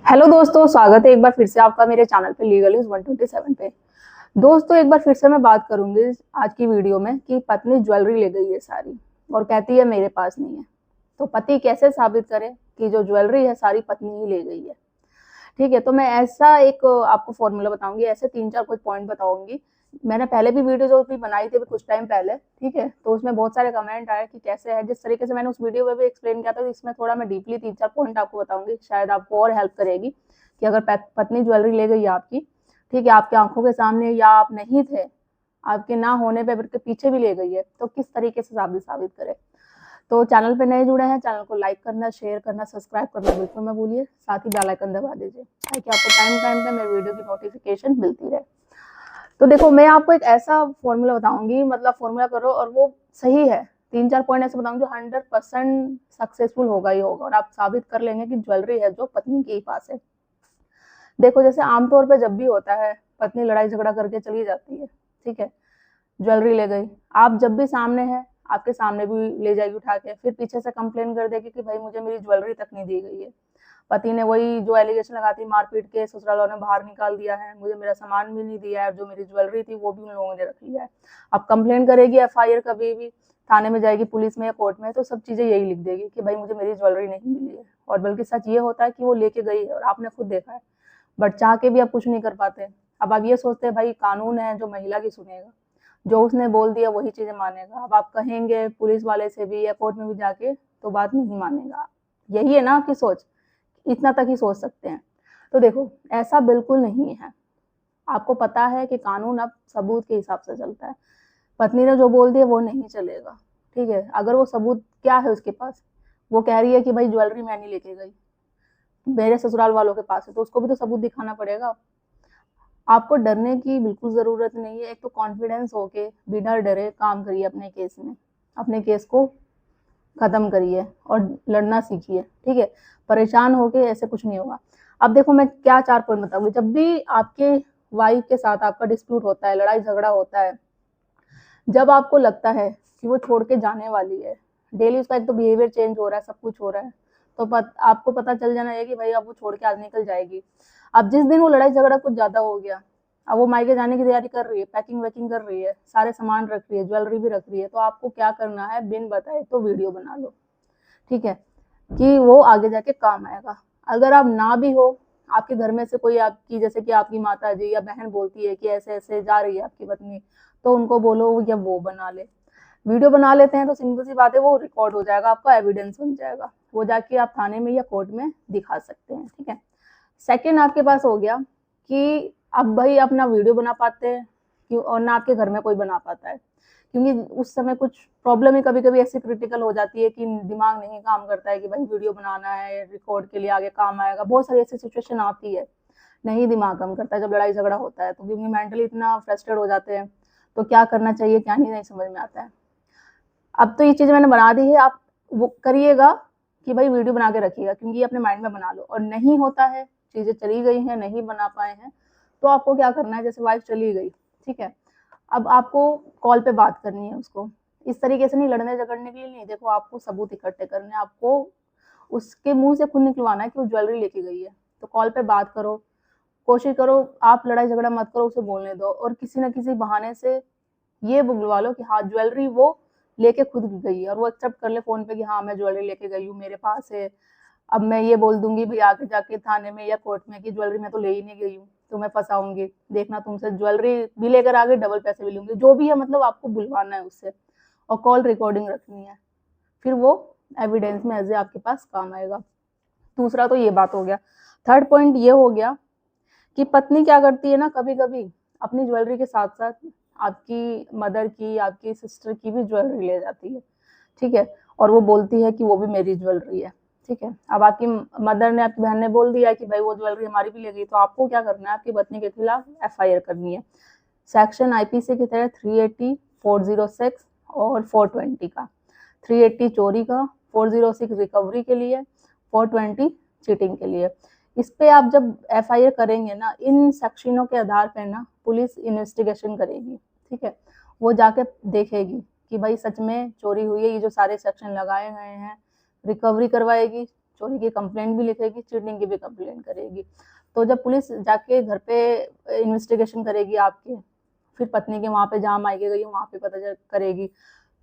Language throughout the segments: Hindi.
हेलो दोस्तों, स्वागत है एक बार फिर से आपका मेरे चैनल पे लीगल न्यूज 127 पे। दोस्तों, एक बार फिर से मैं बात करूंगी आज की वीडियो में कि पत्नी ज्वेलरी ले गई है सारी और कहती है मेरे पास नहीं है। तो पति कैसे साबित करे कि जो ज्वेलरी है सारी पत्नी ही ले गई है। ठीक है, तो मैं ऐसा एक आपको फॉर्मूला बताऊंगी, ऐसे तीन चार कुछ पॉइंट बताऊंगी। मैंने पहले भी वीडियो जो भी बनाई थी कुछ टाइम पहले, ठीक है, तो उसमें बहुत सारे कमेंट आए कि कैसे है। जिस तरीके से मैंने उस वीडियो में भी एक्सप्लेन किया था, तो इसमें थोड़ा मैं डीपली तीन चार पॉइंट आपको बताऊंगी, शायद आपको और हेल्प करेगी कि अगर पत्नी ज्वेलरी ले गई है आपकी, ठीक है, आपकी आंखों के सामने या आप नहीं थे, आपके ना होने पे के पीछे भी ले गई है, तो किस तरीके से साबित करे। तो चैनल पे नए जुड़े हैं, चैनल को लाइक करना, शेयर करना, सब्सक्राइब करना बिल्कुल मत भूलिए। साथ ही बेल आइकन दबा दीजिए ताकि आपको टाइम टाइम पे मेरे वीडियो की नोटिफिकेशन मिलती रहे। तो देखो, मैं आपको एक ऐसा फॉर्मूला बताऊंगी, मतलब फॉर्मूला करो और वो सही है। तीन चार पॉइंट ऐसे बताऊंगी जो 100% सक्सेसफुल होगा ही होगा और आप साबित कर लेंगे कि ज्वेलरी है जो पत्नी के ही पास है। देखो, जैसे आमतौर पे जब भी होता है, पत्नी लड़ाई झगड़ा करके चली जाती है, ठीक है, ज्वेलरी ले गई, आप जब भी सामने है, आपके सामने भी ले जाएगी उठा के, फिर पीछे से कंप्लेन कर देगी कि भाई मुझे मेरी ज्वेलरी तक नहीं दी गई है। पति ने वही जो एलिगेशन लगाती, मारपीट के ससुराल वालों ने बाहर निकाल दिया है, मुझे मेरा सामान भी नहीं दिया है, और जो मेरी ज्वेलरी थी वो भी उन लोगों ने रख लिया है। अब कंप्लेन करेगी, एफआईआर कभी भी थाने में जाएगी, पुलिस में या कोर्ट में, तो सब चीजें यही लिख देगी कि भाई मुझे मेरी ज्वेलरी नहीं मिली है। और बल्कि सच ये होता है कि वो लेके गई है और आपने खुद देखा है, बट चाह के भी आप कुछ नहीं कर पाते। अब आप ये सोचते हैं भाई कानून है जो महिला की सुनेगा, जो उसने बोल दिया वही चीजें मानेगा। अब आप कहेंगे पुलिस वाले से भी या कोर्ट में भी जाके, तो बात नहीं मानेगा। यही है ना आपकी सोच, इतना तक ही सोच सकते हैं। तो देखो, ऐसा बिल्कुल नहीं है। आपको पता है कि कानून अब सबूत के हिसाब से चलता है। पत्नी ने जो बोल दिया वो नहीं चलेगा, ठीक है। अगर वो सबूत क्या है उसके पास, वो कह रही है कि भाई ज्वेलरी मैं नहीं लेके गई, मेरे ससुराल वालों के पास है, तो उसको भी तो सबूत दिखाना पड़ेगा। आपको डरने की बिल्कुल जरूरत नहीं है। एक तो कॉन्फिडेंस होके बिना डरे काम करिए अपने केस में, अपने केस को खत्म करिए और लड़ना सीखिए, ठीक है। परेशान होके ऐसे कुछ नहीं होगा। अब देखो, मैं क्या चार पॉइंट बताऊंगी। जब भी आपके वाइफ के साथ आपका डिस्प्यूट होता है, लड़ाई झगड़ा होता है, जब आपको लगता है कि वो छोड़ के जाने वाली है, डेली उसका एक तो बिहेवियर चेंज हो रहा है, सब कुछ हो रहा है, तो आपको पता चल जाना है कि भाई अब वो छोड़ के आज निकल जाएगी। अब जिस दिन वो लड़ाई झगड़ा कुछ ज्यादा हो गया, अब वो मायके जाने की तैयारी कर रही है, पैकिंग वैकिंग कर रही है, सारे सामान रख रही है, ज्वेलरी भी रख रही है, तो आपको क्या करना है, बिन बताए तो वीडियो बना लो, ठीक है, कि वो आगे जाके काम आएगा। अगर आप ना भी हो, आपके घर में से कोई आपकी, जैसे कि आपकी माता जी या बहन बोलती है कि ऐसे ऐसे जा रही है आपकी पत्नी, तो उनको बोलो या वो बना ले। वीडियो बना लेते हैं तो सिंपल सी बात है, वो रिकॉर्ड हो जाएगा, आपका एविडेंस बन जाएगा, वो जाके आप थाने में या कोर्ट में दिखा सकते हैं, ठीक है। सेकंड आपके पास हो गया कि अब भाई अपना वीडियो बना पाते हैं क्यों, और ना आपके घर में कोई बना पाता है, क्योंकि उस समय कुछ प्रॉब्लम ही कभी कभी ऐसी क्रिटिकल हो जाती है कि दिमाग नहीं काम करता है कि भाई वीडियो बनाना है, रिकॉर्ड के लिए आगे काम आएगा। बहुत सारी ऐसी सिचुएशन आती है, नहीं दिमाग काम करता है जब लड़ाई झगड़ा होता है, तो क्योंकि मेंटली इतना फ्रस्ट्रेट हो जाते हैं, तो क्या करना चाहिए क्या नहीं समझ में आता है। अब तो ये चीज मैंने बना दी है, आप वो करिएगा कि भाई वीडियो बना के रखिएगा, क्योंकि अपने माइंड में बना लो। और नहीं होता है, चीजें चली गई हैं, नहीं बना पाए हैं, तो आपको क्या करना है, जैसे वाइफ चली गई, ठीक है, अब आपको कॉल पे बात करनी है उसको। इस तरीके से नहीं, लड़ने झगड़ने के लिए नहीं, देखो आपको सबूत इकट्ठे करने हैं, आपको उसके मुंह से खुद निकलवाना है कि वो ज्वेलरी लेके गई है। तो कॉल पे बात करो, कोशिश करो, आप लड़ाई झगड़ा मत करो, उसे बोलने दो, और किसी ना किसी बहाने से ये बुलवा लो कि हाँ ज्वेलरी वो लेके खुद गई है, और वो एक्सेप्ट कर ले फोन पे कि हाँ मैं ज्वेलरी लेके गई हूँ, मेरे पास है। अब मैं ये बोल दूंगी भाई आगे जाके थाने में या कोर्ट में कि ज्वेलरी मैं तो ले ही नहीं गई हूँ, तुम्हें फंसाऊंगी, देखना तुमसे ज्वेलरी भी लेकर आ गई, डबल पैसे भी लूंगी, जो भी है, मतलब आपको बुलवाना है उससे, और कॉल रिकॉर्डिंग रखनी है, फिर वो एविडेंस में एज ए आपके पास काम आएगा। दूसरा तो ये बात हो गया। थर्ड पॉइंट ये हो गया कि पत्नी क्या करती है ना, कभी कभी अपनी ज्वेलरी के साथ साथ आपकी मदर की, आपकी सिस्टर की भी ज्वेलरी ले जाती है, ठीक है, और वो बोलती है कि वो भी मेरी ज्वेलरी है, ठीक है। अब आपकी मदर ने, आपकी बहन ने बोल दिया कि भाई वो ज्वेलरी हमारी भी ले गई, तो आपको क्या करना है, आपकी पत्नी के खिलाफ एफआईआर करनी है। सेक्शन आईपीसी के तहत 380, 406 और 420 का। 380 चोरी का, 406 रिकवरी के लिए, 420 चीटिंग के लिए। इस पे आप जब एफआईआर करेंगे ना, इन सेक्शनों के आधार पर ना पुलिस इन्वेस्टिगेशन करेगी, ठीक है, वो जाके देखेगी कि भाई सच में चोरी हुई है, ये जो सारे सेक्शन लगाए गए हैं, रिकवरी करवाएगी, चोरी की कंप्लेंट भी लिखेगी, चीटिंग की भी कंप्लेंट करेगी। तो जब पुलिस जाके घर पे इन्वेस्टिगेशन करेगी आपके, फिर पत्नी के वहां पे जहाँ मायके गई वहां पे करेगी,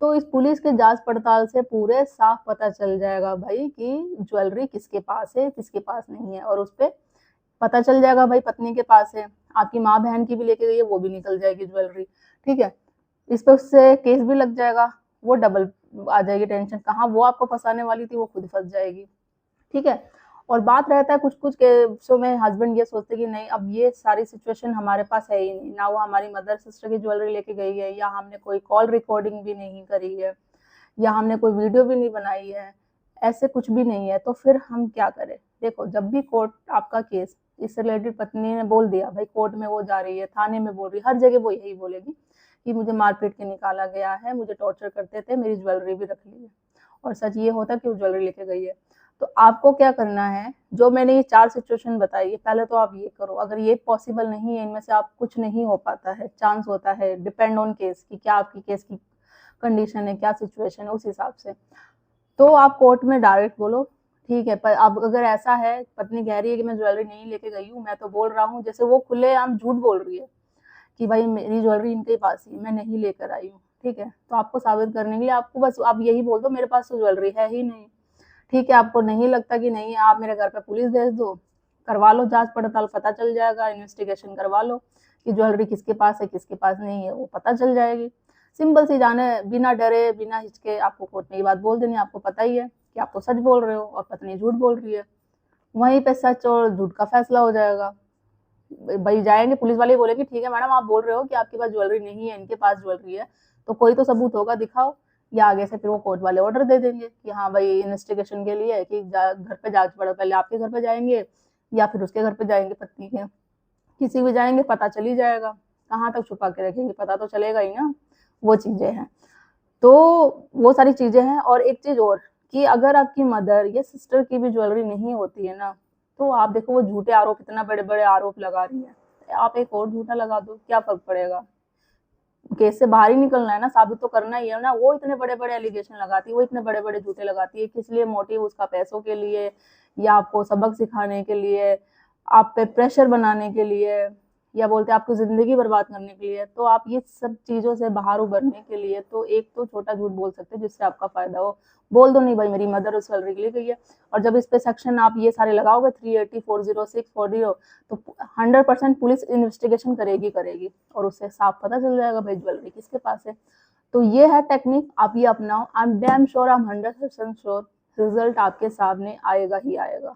तो इस पुलिस के जांच पड़ताल से पूरे साफ पता चल जाएगा भाई कि ज्वेलरी किसके पास है, किसके पास नहीं है, और उस पर पता चल जाएगा भाई पत्नी के पास है, आपकी माँ बहन की भी लेके गई है वो भी निकल जाएगी ज्वेलरी। ठीक है, इस पे उससे केस भी लग जाएगा, वो डबल आ जाएगी टेंशन, कहाँ वो आपको फंसाने वाली थी वो खुद फंस जाएगी। ठीक है, और बात रहता है कुछ कुछ केसों में हस्बैंड ये सोचते कि नहीं अब ये सारी सिचुएशन हमारे पास है ही नहीं, ना वो हमारी मदर सिस्टर की ज्वेलरी लेके गई है, या हमने कोई कॉल रिकॉर्डिंग भी नहीं करी है, या हमने कोई वीडियो भी नहीं बनाई है, ऐसे कुछ भी नहीं है, तो फिर हम क्या करें। देखो, जब भी कोर्ट आपका केस इससे रिलेटेड पत्नी ने बोल दिया भाई, कोर्ट में वो जा रही है, थाने में बोल रही है, हर जगह वो यही बोलेगी कि मुझे मार पीट के निकाला गया है, मुझे टॉर्चर करते थे, मेरी ज्वेलरी भी रख ली है, और सच ये होता है कि वो ज्वेलरी लेके गई है। तो आपको क्या करना है, जो मैंने ये 4 सिचुएशन बताई है, पहले तो आप ये करो। अगर ये पॉसिबल नहीं है, इनमें से आप कुछ नहीं हो पाता है, चांस होता है, डिपेंड ऑन केस कि क्या आपकी केस की कंडीशन है, क्या सिचुएशन है, उस हिसाब से तो आप कोर्ट में डायरेक्ट बोलो। ठीक है, पर अब अगर ऐसा है, पत्नी कह रही है कि मैं ज्वेलरी नहीं लेके गई हूँ, मैं तो बोल रहा हूँ, जैसे वो खुलेआम झूठ बोल रही है कि भाई मेरी ज्वेलरी इनके पास ही, मैं नहीं लेकर आई हूँ। ठीक है, तो आपको साबित करने के लिए आपको बस आप यही बोल दो मेरे पास तो ज्वेलरी है ही नहीं। ठीक है, आपको नहीं लगता कि नहीं, आप मेरे घर पे पुलिस भेज दो, करवा लो जांच पड़ताल, पता चल जाएगा, इन्वेस्टिगेशन करवा लो कि ज्वेलरी किसके पास है किसके पास नहीं है, वो पता चल जाएगी। सिंपल सी जाने, बिना डरे बिना हिचके आपको कोर्ट में ये बात बोल देनी। आपको पता ही है कि आप तो सच बोल रहे हो और पत्नी झूठ बोल रही है, वहीं पे सच और झूठ का फैसला हो जाएगा। भाई जाएंगे पुलिस वाले बोलेंगे ठीक है मैडम आप बोल रहे हो कि आपके पास ज्वेलरी नहीं है, इनके पास ज्वेलरी है, तो कोई तो सबूत होगा, दिखाओ। या आगे से फिर वो कोर्ट वाले ऑर्डर दे देंगे कि हाँ भाई इन्वेस्टिगेशन के लिए कि घर पे जांच पड़ो, पहले आपके घर पे जाएंगे या फिर उसके घर पे जाएंगे, पत्नी के किसी भी जाएंगे, पता चल ही जाएगा। कहाँ तक छुपा के रखेंगे, पता तो चलेगा ही ना। वो चीजें हैं, तो वो सारी चीजें हैं। और एक चीज और कि अगर आपकी मदर या सिस्टर की भी ज्वेलरी नहीं होती है ना, तो आप देखो वो झूठे आरोप, इतना बड़े बड़े आरोप लगा रही है, आप एक और झूठा लगा दो, क्या फर्क पड़ेगा। केस से बाहर ही निकलना है ना, साबित तो करना ही है ना। वो इतने बड़े बड़े एलिगेशन लगाती है, वो इतने बड़े बड़े झूठे लगाती है, किस लिए, मोटिव उसका पैसों के लिए, या आपको सबक सिखाने के लिए, आप पे प्रेशर बनाने के लिए, या बोलते हैं आपकी जिंदगी बर्बाद करने के लिए। तो आप ये सब चीजों से बाहर उभरने के लिए तो एक तो छोटा झूठ बोल सकते हैं जिससे आपका फायदा हो। बोल दो नहीं भाई मेरी मदर उस सैलरी के लिए गई है, और जब इस पे सेक्शन आप ये सारे लगाओगे 380, 406, 40, तो 100% पुलिस इन्वेस्टिगेशन करेगी और उससे साफ पता चल जाएगा भाई ज्वेलरी किसके पास है। तो ये है टेक्निक, आप ये अपनाओ। I am damn sure, I am 100% sure result आपके सामने आएगा ही आएगा।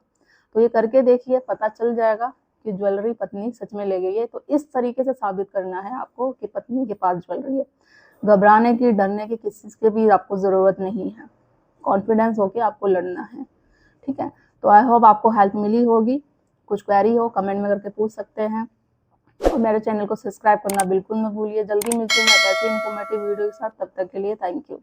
तो ये करके देखिए, पता चल जाएगा कि ज्वेलरी पत्नी सच में ले गई है। तो इस तरीके से साबित करना है आपको कि पत्नी के पास ज्वेलरी है। घबराने की, डरने की किसी की भी आपको जरूरत नहीं है, कॉन्फिडेंस होके आपको लड़ना है। ठीक है, तो आई होप आपको हेल्प मिली होगी। कुछ क्वेरी हो कमेंट में करके पूछ सकते हैं, और मेरे चैनल को सब्सक्राइब करना बिल्कुल मत भूलिए। जल्दी मिलती हूँ मैं ऐसी इन्फॉर्मेटिव वीडियो के साथ, तब तक के लिए थैंक यू।